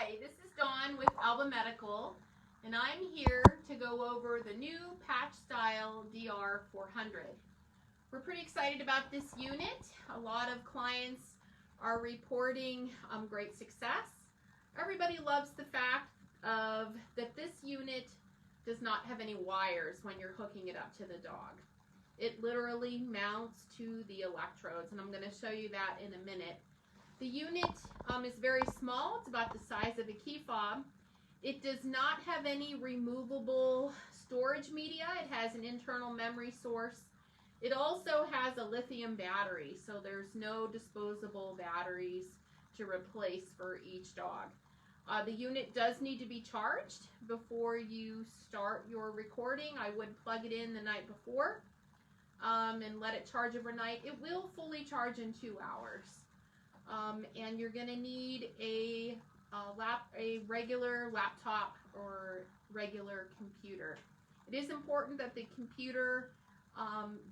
Hi, this is Dawn with Alba Medical, and I'm here to go over the new patch style DR400. We're pretty excited about this unit. A lot of clients are reporting great success. Everybody loves the fact that this unit does not have any wires when you're hooking it up to the dog. It literally mounts to the electrodes, and I'm going to show you that in a minute. The unit is very small. It's about the size of a key fob. It does not have any removable storage media. It has an internal memory source. It also has a lithium battery, so there's no disposable batteries to replace for each dog. The unit does need to be charged before you start your recording. I would plug it in the night before and let it charge overnight. It will fully charge in 2 hours. And you're going to need a regular laptop or regular computer. It is important that the computer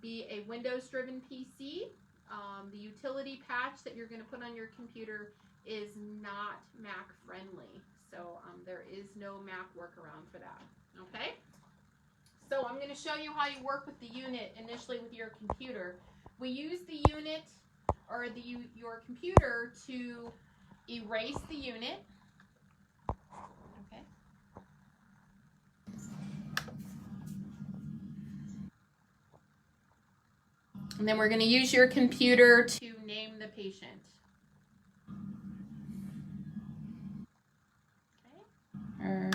be a Windows-driven PC. The utility patch that you're going to put on your computer is not Mac friendly, so there is no Mac workaround for that. Okay? So I'm going to show you how you work with the unit initially with your computer. We use the unit or your computer to erase the unit. Okay. And then we're going to use your computer to name the patient. Okay. Our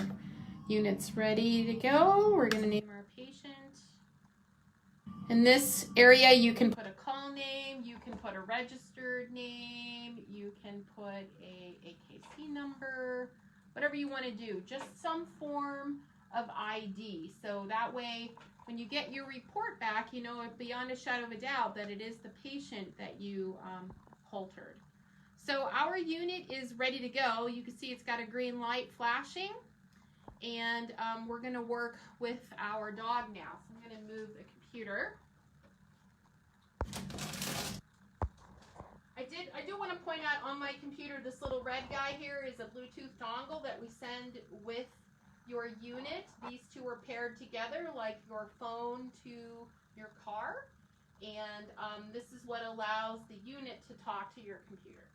unit's ready to go. We're going to name our patient. In this area, you can put a call name, you can put a registered name, you can put a KC number, whatever you want to do, just some form of ID. So that way, when you get your report back, you know beyond a shadow of a doubt that it is the patient that you holtered. So our unit is ready to go. You can see it's got a green light flashing, and we're going to work with our dog now. So I'm going to move the computer. I do want to point out on my computer, this little red guy here is a Bluetooth dongle that we send with your unit. These two are paired together like your phone to your car, and this is what allows the unit to talk to your computer.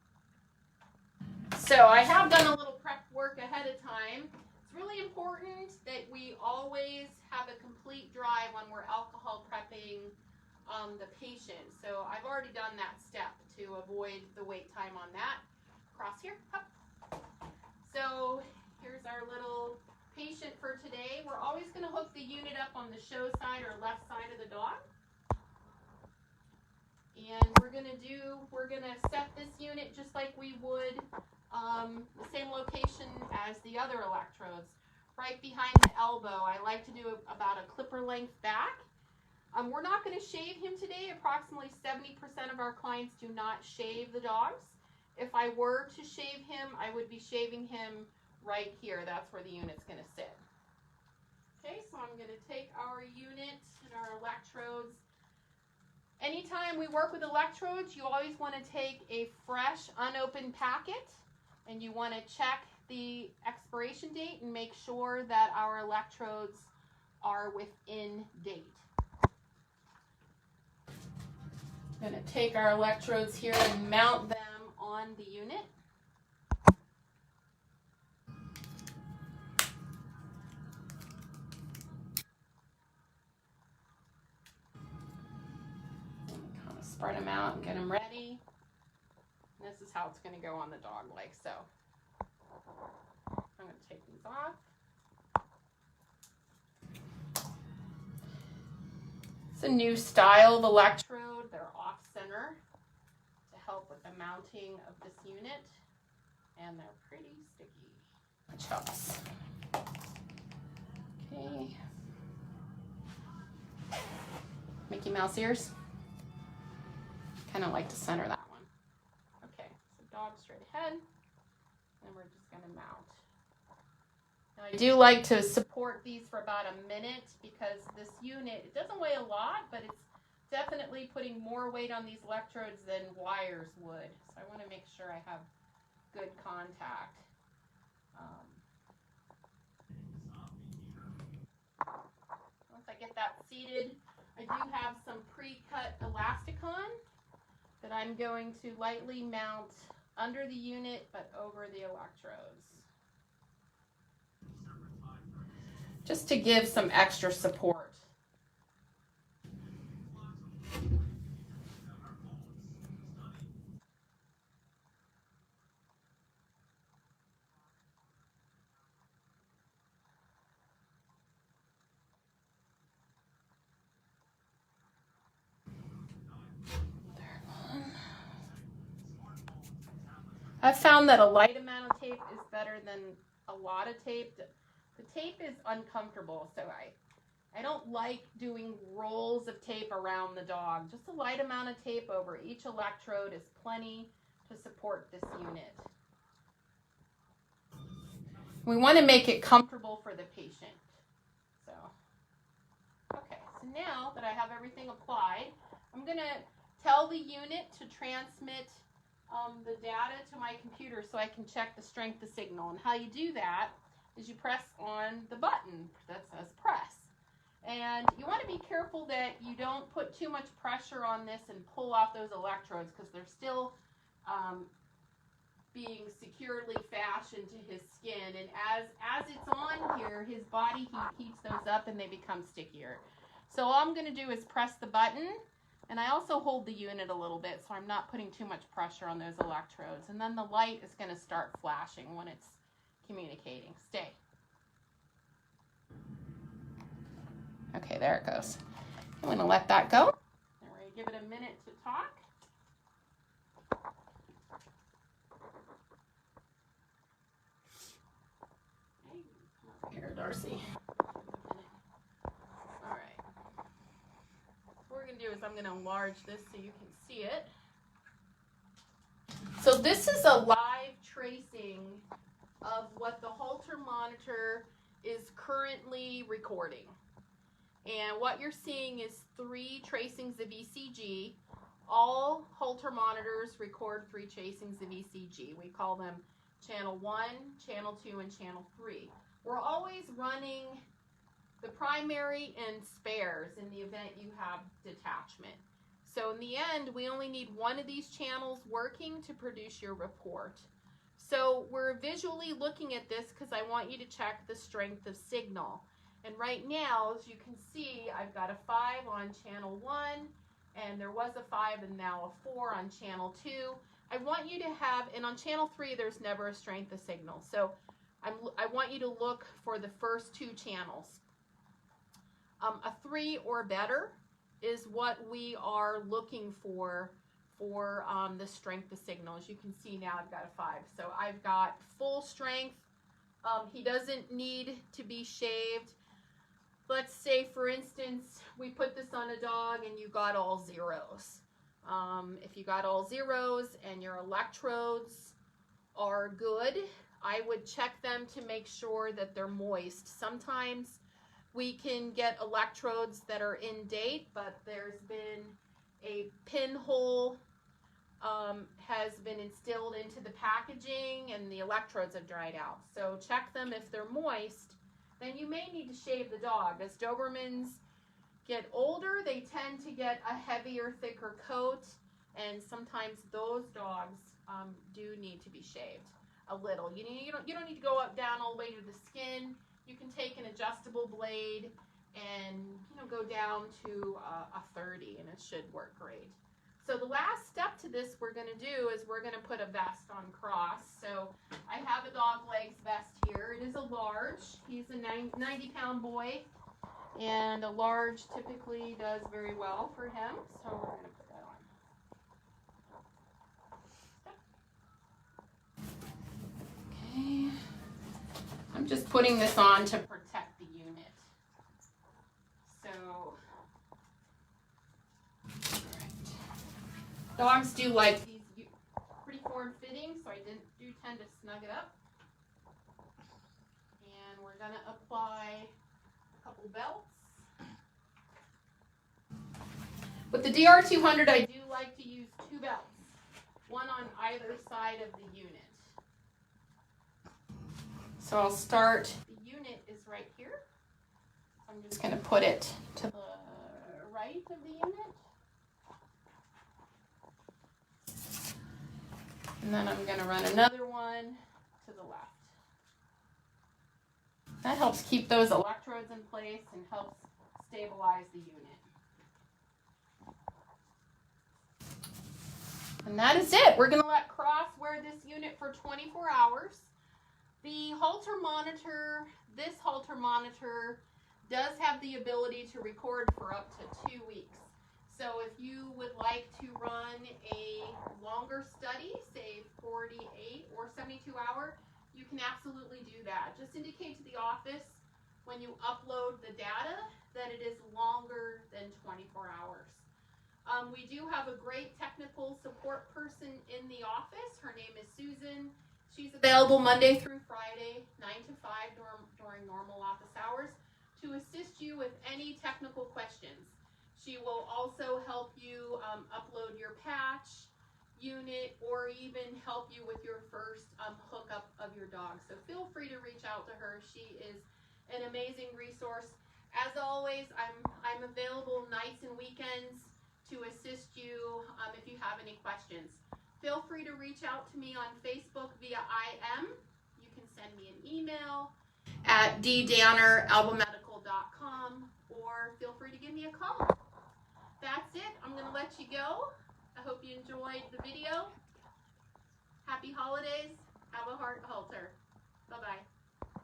So I have done a little prep work ahead of time. It's really important that we always have a complete dry when we're alcohol prepping the patient. So I've already done that step to avoid the wait time on that. Cross here. Up. So here's our little patient for today. We're always going to hook the unit up on the show side or left side of the dog. And we're going to set this unit just like we would the same location as the other electrodes, right behind the elbow. I like to do about a clipper length back. We're not going to shave him today. Approximately 70% of our clients do not shave the dogs. If I were to shave him, I would be shaving him right here. That's where the unit's going to sit. Okay, so I'm going to take our unit and our electrodes. Anytime we work with electrodes, you always want to take a fresh, unopened packet, and you want to check the expiration date and make sure that our electrodes are within date. I'm going to take our electrodes here and mount them on the unit. Kind of spread them out and get them ready. And this is how it's going to go on the dog, like so. I'm going to take these off. It's a new style of electrode. They're off-center to help with the mounting of this unit, and they're pretty sticky. Which helps. Okay. Mickey Mouse ears. Kind of like to center that one. Okay, so dog straight ahead, and we're just going to mount. Now, I do like to support these for about a minute because this unit, it doesn't weigh a lot, but it's definitely putting more weight on these electrodes than wires would. So I want to make sure I have good contact. Once I get that seated, I do have some pre-cut elasticon that I'm going to lightly mount under the unit but over the electrodes, just to give some extra support. I've found that a light amount of tape is better than a lot of tape. The tape is uncomfortable, so I don't like doing rolls of tape around the dog. Just a light amount of tape over each electrode is plenty to support this unit. We want to make it comfortable for the patient. So, okay, so now that I have everything applied, I'm going to tell the unit to transmit the data to my computer so I can check the strength of signal. And how you do that is you press on the button that says press. And you want to be careful that you don't put too much pressure on this and pull off those electrodes, because they're still being securely fashioned to his skin. And as it's on here, his body heat heats those up and they become stickier. So all I'm going to do is press the button. And I also hold the unit a little bit so I'm not putting too much pressure on those electrodes. And then the light is going to start flashing when it's communicating. Stay. Okay, there it goes. I'm going to let that go. And we're going to give it a minute to talk. Okay, come over here, Darcy. Do is I'm going to enlarge this so you can see it. So this is a live tracing of what the Holter monitor is currently recording. And what you're seeing is 3 tracings of ECG. All Holter monitors record 3 tracings of ECG. We call them channel 1, channel 2, and channel 3. We're always running the primary and spares in the event you have detachment. So in the end, we only need one of these channels working to produce your report. So we're visually looking at this because I want you to check the strength of signal. And right now, as you can see, I've got a 5 on channel 1, and there was a 5 and now a 4 on channel 2. I want you to have, and on channel 3, there's never a strength of signal. So I want you to look for the first 2 channels. A 3 or better is what we are looking for the strength of signal. As you can see now, I've got a 5. So I've got full strength. He doesn't need to be shaved. Let's say, for instance, we put this on a dog and you got all zeros. If you got all zeros and your electrodes are good, I would check them to make sure that they're moist. Sometimes we can get electrodes that are in date, but there's been a pinhole has been instilled into the packaging and the electrodes have dried out. So check them. If they're moist, then you may need to shave the dog. As Dobermans get older, they tend to get a heavier, thicker coat, and sometimes those dogs do need to be shaved a little. You don't need to go down all the way to the skin. You can take an adjustable blade and go down to a 30, and it should work great. So the last step to this we're going to do is we're going to put a vest on Cross. So I have a dog legs vest here. It is a large. He's a 90-pound boy, and a large typically does very well for him. So we're going to put that on. Okay. I'm just putting this on to protect the unit. So, all right. Dogs do like these pretty form-fitting, so I do tend to snug it up. And we're going to apply a couple belts. With the DR400, I do like to use 2 belts, one on either side of the unit. So I'll start, the unit is right here. I'm just going to put it to the right of the unit. And then I'm going to run another one to the left. That helps keep those electrodes in place and helps stabilize the unit. And that is it. We're going to let Cross wear this unit for 24 hours. The Holter monitor, this Holter monitor does have the ability to record for up to 2 weeks. So if you would like to run a longer study, say 48 or 72 hour, you can absolutely do that. Just indicate to the office when you upload the data that it is longer than 24 hours. We do have a great technical support person in the office. Her name is Susan. She's available Monday through Friday, 9 to 5 during normal office hours to assist you with any technical questions. She will also help you upload your patch, unit, or even help you with your first hookup of your dog. So feel free to reach out to her. She is an amazing resource. As always, I'm available nights and weekends to assist you if you have any questions. Feel free to reach out to me on Facebook via IM. You can send me an email at ddanner@albamedical.com, or feel free to give me a call. That's it. I'm going to let you go. I hope you enjoyed the video. Happy holidays. Have a heart Holter. Bye-bye.